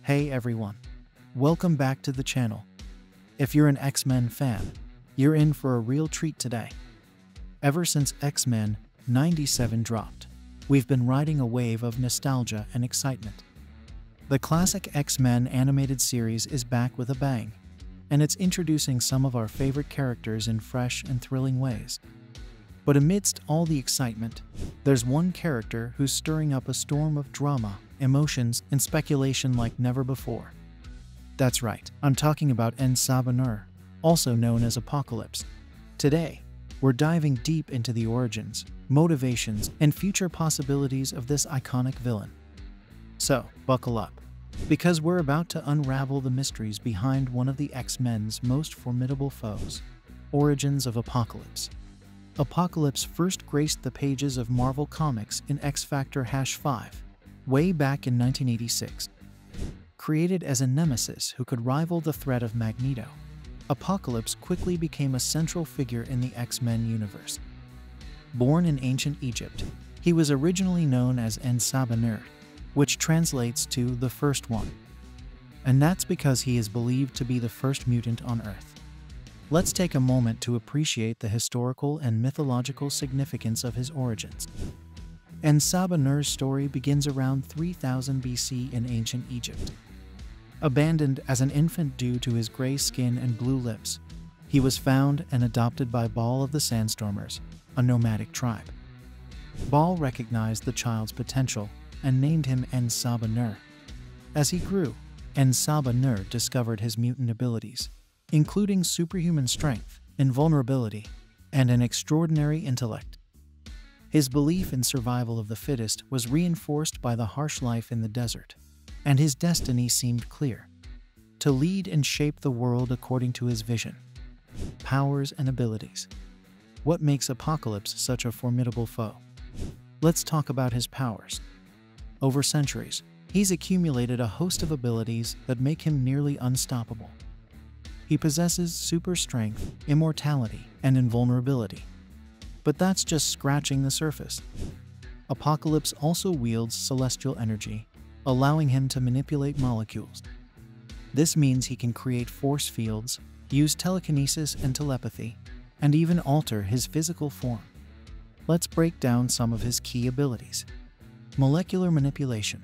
Hey everyone, welcome back to the channel. If you're an X-Men fan, you're in for a real treat today. Ever since X-Men 97 dropped, we've been riding a wave of nostalgia and excitement. The classic X-Men animated series is back with a bang, and it's introducing some of our favorite characters in fresh and thrilling ways. But amidst all the excitement, there's one character who's stirring up a storm of drama, emotions, and speculation like never before. That's right, I'm talking about En-Sabah Nur, also known as Apocalypse. Today, we're diving deep into the origins, motivations, and future possibilities of this iconic villain. So, buckle up, because we're about to unravel the mysteries behind one of the X-Men's most formidable foes. Origins of Apocalypse. Apocalypse first graced the pages of Marvel Comics in X-Factor #5, way back in 1986. Created as a nemesis who could rival the threat of Magneto, Apocalypse quickly became a central figure in the X-Men universe. Born in ancient Egypt, he was originally known as En-Sabah Nur, which translates to the First One. And that's because he is believed to be the first mutant on Earth. Let's take a moment to appreciate the historical and mythological significance of his origins. En-Sabah Nur's story begins around 3000 BC in ancient Egypt. Abandoned as an infant due to his gray skin and blue lips, he was found and adopted by Baal of the Sandstormers, a nomadic tribe. Baal recognized the child's potential and named him En-Sabah Nur. As he grew, En-Sabah Nur discovered his mutant abilities, including superhuman strength, invulnerability, and an extraordinary intellect. His belief in survival of the fittest was reinforced by the harsh life in the desert, and his destiny seemed clear: to lead and shape the world according to his vision, powers, and abilities. What makes Apocalypse such a formidable foe? Let's talk about his powers. Over centuries, he's accumulated a host of abilities that make him nearly unstoppable. He possesses super strength, immortality, and invulnerability. But that's just scratching the surface. Apocalypse also wields celestial energy, allowing him to manipulate molecules. This means he can create force fields, use telekinesis and telepathy, and even alter his physical form. Let's break down some of his key abilities. Molecular manipulation.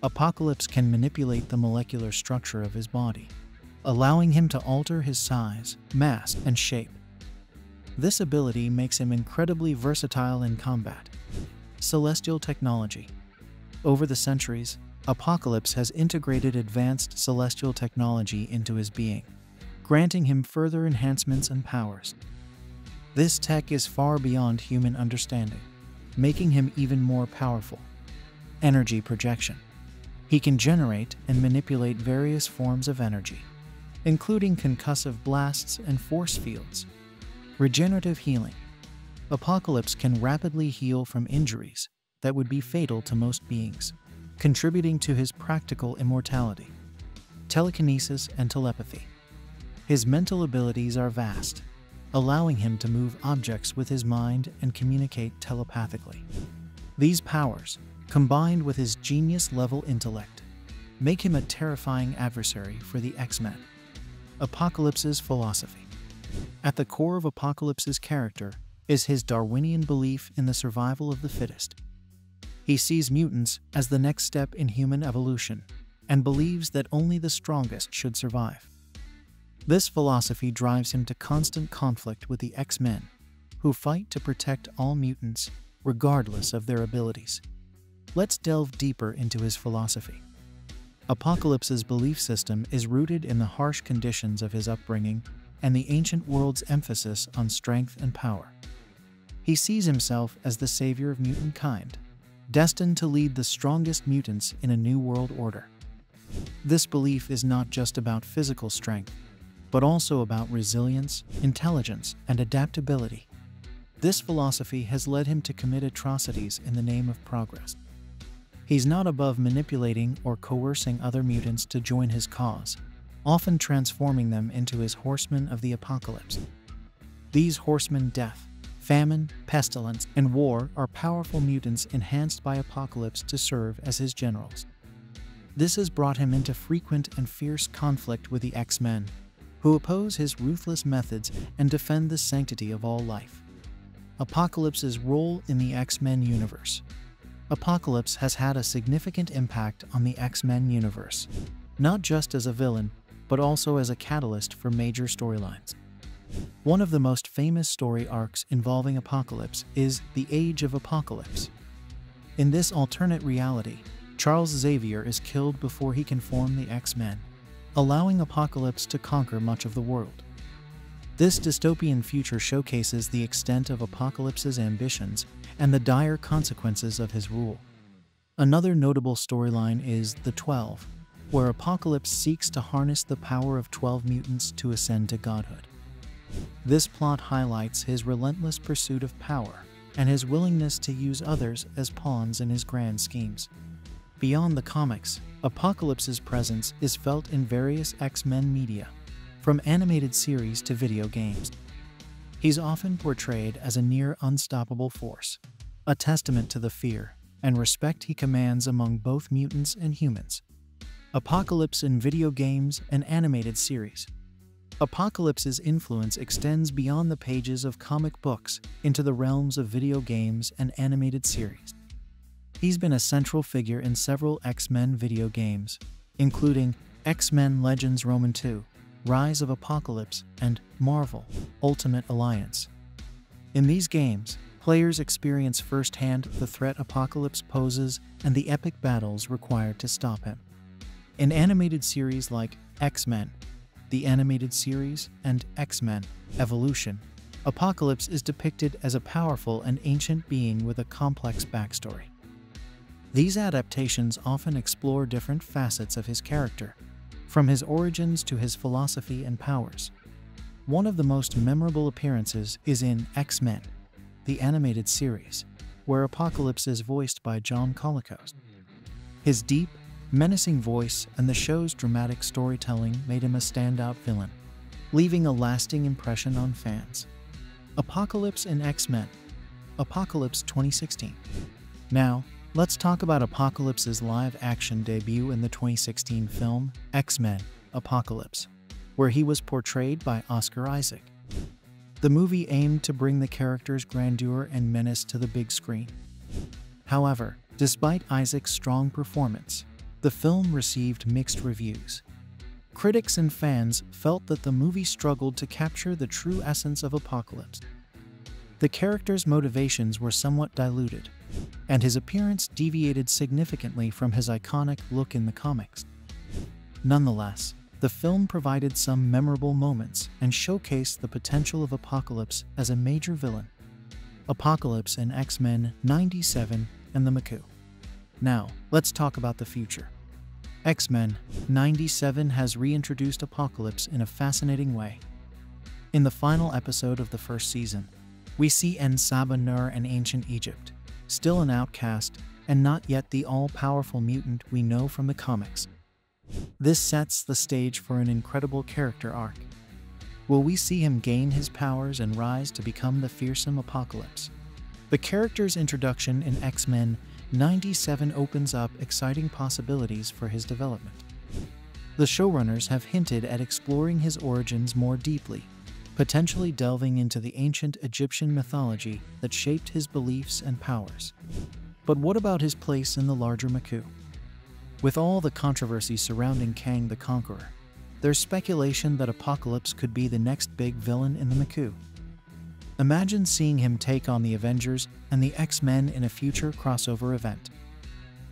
Apocalypse can manipulate the molecular structure of his body, allowing him to alter his size, mass, and shape. This ability makes him incredibly versatile in combat. Celestial technology. Over the centuries, Apocalypse has integrated advanced celestial technology into his being, granting him further enhancements and powers. This tech is far beyond human understanding, making him even more powerful. Energy projection. He can generate and manipulate various forms of energy, including concussive blasts and force fields. Regenerative healing. Apocalypse can rapidly heal from injuries that would be fatal to most beings, contributing to his practical immortality. Telekinesis and telepathy. His mental abilities are vast, allowing him to move objects with his mind and communicate telepathically. These powers, combined with his genius-level intellect, make him a terrifying adversary for the X-Men. Apocalypse's philosophy. At the core of Apocalypse's character is his Darwinian belief in the survival of the fittest. He sees mutants as the next step in human evolution and believes that only the strongest should survive. This philosophy drives him to constant conflict with the X-Men, who fight to protect all mutants regardless of their abilities. Let's delve deeper into his philosophy. Apocalypse's belief system is rooted in the harsh conditions of his upbringing and the ancient world's emphasis on strength and power. He sees himself as the savior of mutant kind, destined to lead the strongest mutants in a new world order. This belief is not just about physical strength, but also about resilience, intelligence, and adaptability. This philosophy has led him to commit atrocities in the name of progress. He's not above manipulating or coercing other mutants to join his cause, often transforming them into his horsemen of the apocalypse. These horsemen, death, famine, pestilence, and war, are powerful mutants enhanced by Apocalypse to serve as his generals. This has brought him into frequent and fierce conflict with the X-Men, who oppose his ruthless methods and defend the sanctity of all life. Apocalypse's role in the X-Men universe. Apocalypse has had a significant impact on the X-Men universe, not just as a villain, but also as a catalyst for major storylines. One of the most famous story arcs involving Apocalypse is The Age of Apocalypse. In this alternate reality, Charles Xavier is killed before he can form the X-Men, allowing Apocalypse to conquer much of the world. This dystopian future showcases the extent of Apocalypse's ambitions and the dire consequences of his rule. Another notable storyline is The 12, where Apocalypse seeks to harness the power of 12 mutants to ascend to godhood. This plot highlights his relentless pursuit of power and his willingness to use others as pawns in his grand schemes. Beyond the comics, Apocalypse's presence is felt in various X-Men media, from animated series to video games. He's often portrayed as a near unstoppable force, a testament to the fear and respect he commands among both mutants and humans. Apocalypse in video games and animated series. Apocalypse's influence extends beyond the pages of comic books into the realms of video games and animated series. He's been a central figure in several X-Men video games, including X-Men Legends Roman 2, Rise of Apocalypse, and Marvel Ultimate Alliance. In these games, players experience firsthand the threat Apocalypse poses and the epic battles required to stop him. In animated series like X-Men, the Animated Series, and X-Men Evolution, Apocalypse is depicted as a powerful and ancient being with a complex backstory. These adaptations often explore different facets of his character, from his origins to his philosophy and powers. One of the most memorable appearances is in X-Men, the Animated Series, where Apocalypse is voiced by John Colicos. His deep, menacing voice and the show's dramatic storytelling made him a standout villain, leaving a lasting impression on fans. Apocalypse in X-Men, Apocalypse 2016. Now, let's talk about Apocalypse's live-action debut in the 2016 film X-Men: Apocalypse, where he was portrayed by Oscar Isaac. The movie aimed to bring the character's grandeur and menace to the big screen. However, despite Isaac's strong performance, the film received mixed reviews. Critics and fans felt that the movie struggled to capture the true essence of Apocalypse. The character's motivations were somewhat diluted, and his appearance deviated significantly from his iconic look in the comics. Nonetheless, the film provided some memorable moments and showcased the potential of Apocalypse as a major villain. Apocalypse in X-Men 97 and the MCU. Now, let's talk about the future. X-Men 97 has reintroduced Apocalypse in a fascinating way. In the final episode of the first season, we see En-Sabah Nur in ancient Egypt, still an outcast and not yet the all-powerful mutant we know from the comics. This sets the stage for an incredible character arc. Will we see him gain his powers and rise to become the fearsome Apocalypse? The character's introduction in X-Men 97 opens up exciting possibilities for his development. The showrunners have hinted at exploring his origins more deeply, potentially delving into the ancient Egyptian mythology that shaped his beliefs and powers. But what about his place in the larger MCU? With all the controversy surrounding Kang the Conqueror, there's speculation that Apocalypse could be the next big villain in the MCU. Imagine seeing him take on the Avengers and the X-Men in a future crossover event.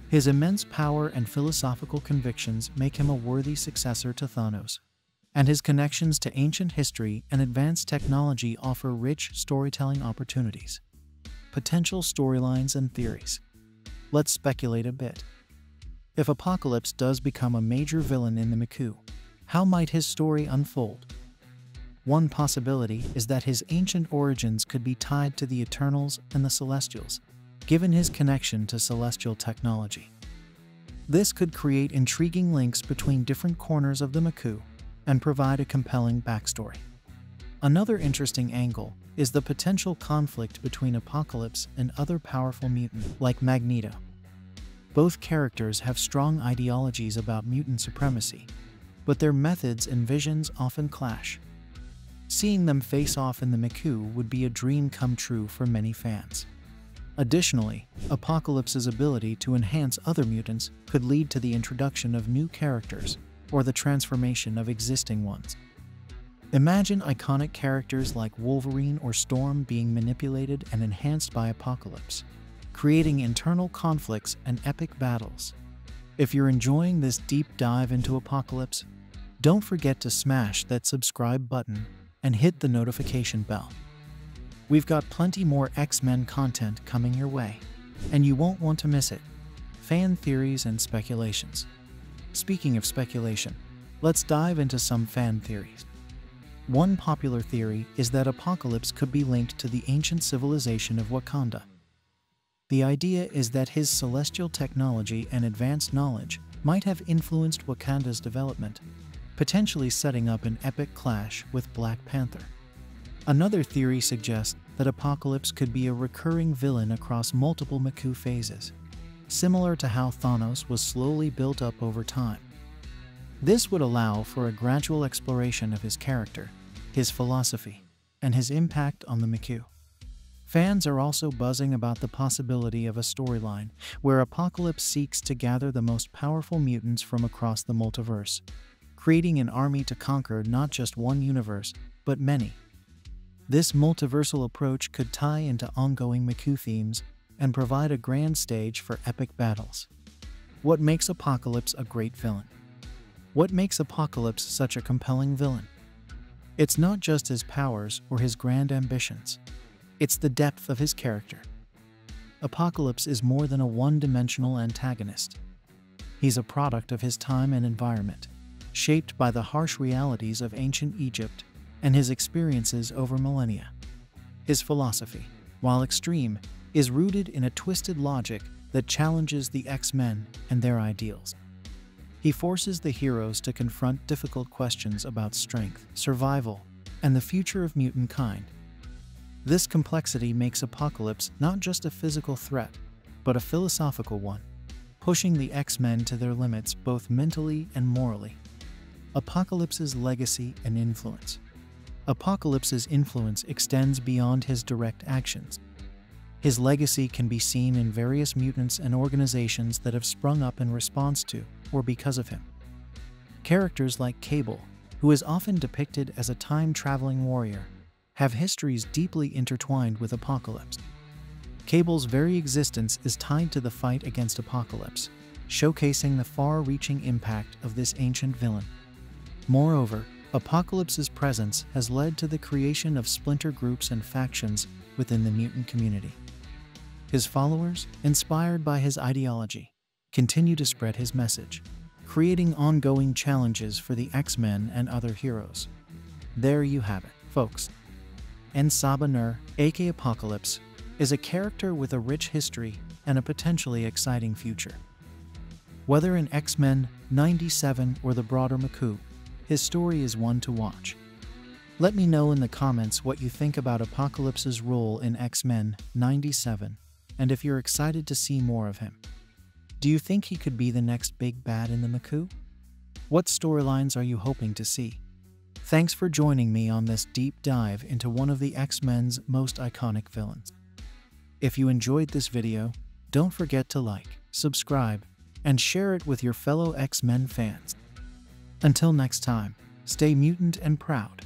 His immense power and philosophical convictions make him a worthy successor to Thanos, and his connections to ancient history and advanced technology offer rich storytelling opportunities. Potential storylines and theories. Let's speculate a bit. If Apocalypse does become a major villain in the MCU, how might his story unfold? One possibility is that his ancient origins could be tied to the Eternals and the Celestials, given his connection to celestial technology. This could create intriguing links between different corners of the MCU and provide a compelling backstory. Another interesting angle is the potential conflict between Apocalypse and other powerful mutants like Magneto. Both characters have strong ideologies about mutant supremacy, but their methods and visions often clash. Seeing them face off in the MCU would be a dream come true for many fans. Additionally, Apocalypse's ability to enhance other mutants could lead to the introduction of new characters or the transformation of existing ones. Imagine iconic characters like Wolverine or Storm being manipulated and enhanced by Apocalypse, creating internal conflicts and epic battles. If you're enjoying this deep dive into Apocalypse, don't forget to smash that subscribe button and hit the notification bell. We've got plenty more X-Men content coming your way, and you won't want to miss it. Fan theories and speculations. Speaking of speculation, let's dive into some fan theories. One popular theory is that Apocalypse could be linked to the ancient civilization of Wakanda. The idea is that his celestial technology and advanced knowledge might have influenced Wakanda's development, potentially setting up an epic clash with Black Panther. Another theory suggests that Apocalypse could be a recurring villain across multiple MCU phases, similar to how Thanos was slowly built up over time. This would allow for a gradual exploration of his character, his philosophy, and his impact on the MCU. Fans are also buzzing about the possibility of a storyline where Apocalypse seeks to gather the most powerful mutants from across the multiverse, creating an army to conquer not just one universe, but many. This multiversal approach could tie into ongoing MCU themes and provide a grand stage for epic battles. What makes Apocalypse a great villain? What makes Apocalypse such a compelling villain? It's not just his powers or his grand ambitions. It's the depth of his character. Apocalypse is more than a one-dimensional antagonist. He's a product of his time and environment, shaped by the harsh realities of ancient Egypt and his experiences over millennia. His philosophy, while extreme, is rooted in a twisted logic that challenges the X-Men and their ideals. He forces the heroes to confront difficult questions about strength, survival, and the future of mutant kind. This complexity makes Apocalypse not just a physical threat, but a philosophical one, pushing the X-Men to their limits both mentally and morally. Apocalypse's legacy and influence. Apocalypse's influence extends beyond his direct actions. His legacy can be seen in various mutants and organizations that have sprung up in response to, or because of him. Characters like Cable, who is often depicted as a time-traveling warrior, have histories deeply intertwined with Apocalypse. Cable's very existence is tied to the fight against Apocalypse, showcasing the far-reaching impact of this ancient villain. Moreover, Apocalypse's presence has led to the creation of splinter groups and factions within the mutant community. His followers, inspired by his ideology, continue to spread his message, creating ongoing challenges for the X-Men and other heroes. There you have it, folks. N'Saba Nur, aka Apocalypse, is a character with a rich history and a potentially exciting future. Whether in X-Men 97 or the broader MCU, his story is one to watch. Let me know in the comments what you think about Apocalypse's role in X-Men 97 and if you're excited to see more of him. Do you think he could be the next big bad in the MCU? What storylines are you hoping to see? Thanks for joining me on this deep dive into one of the X-Men's most iconic villains. If you enjoyed this video, don't forget to like, subscribe, and share it with your fellow X-Men fans. Until next time, stay mutant and proud.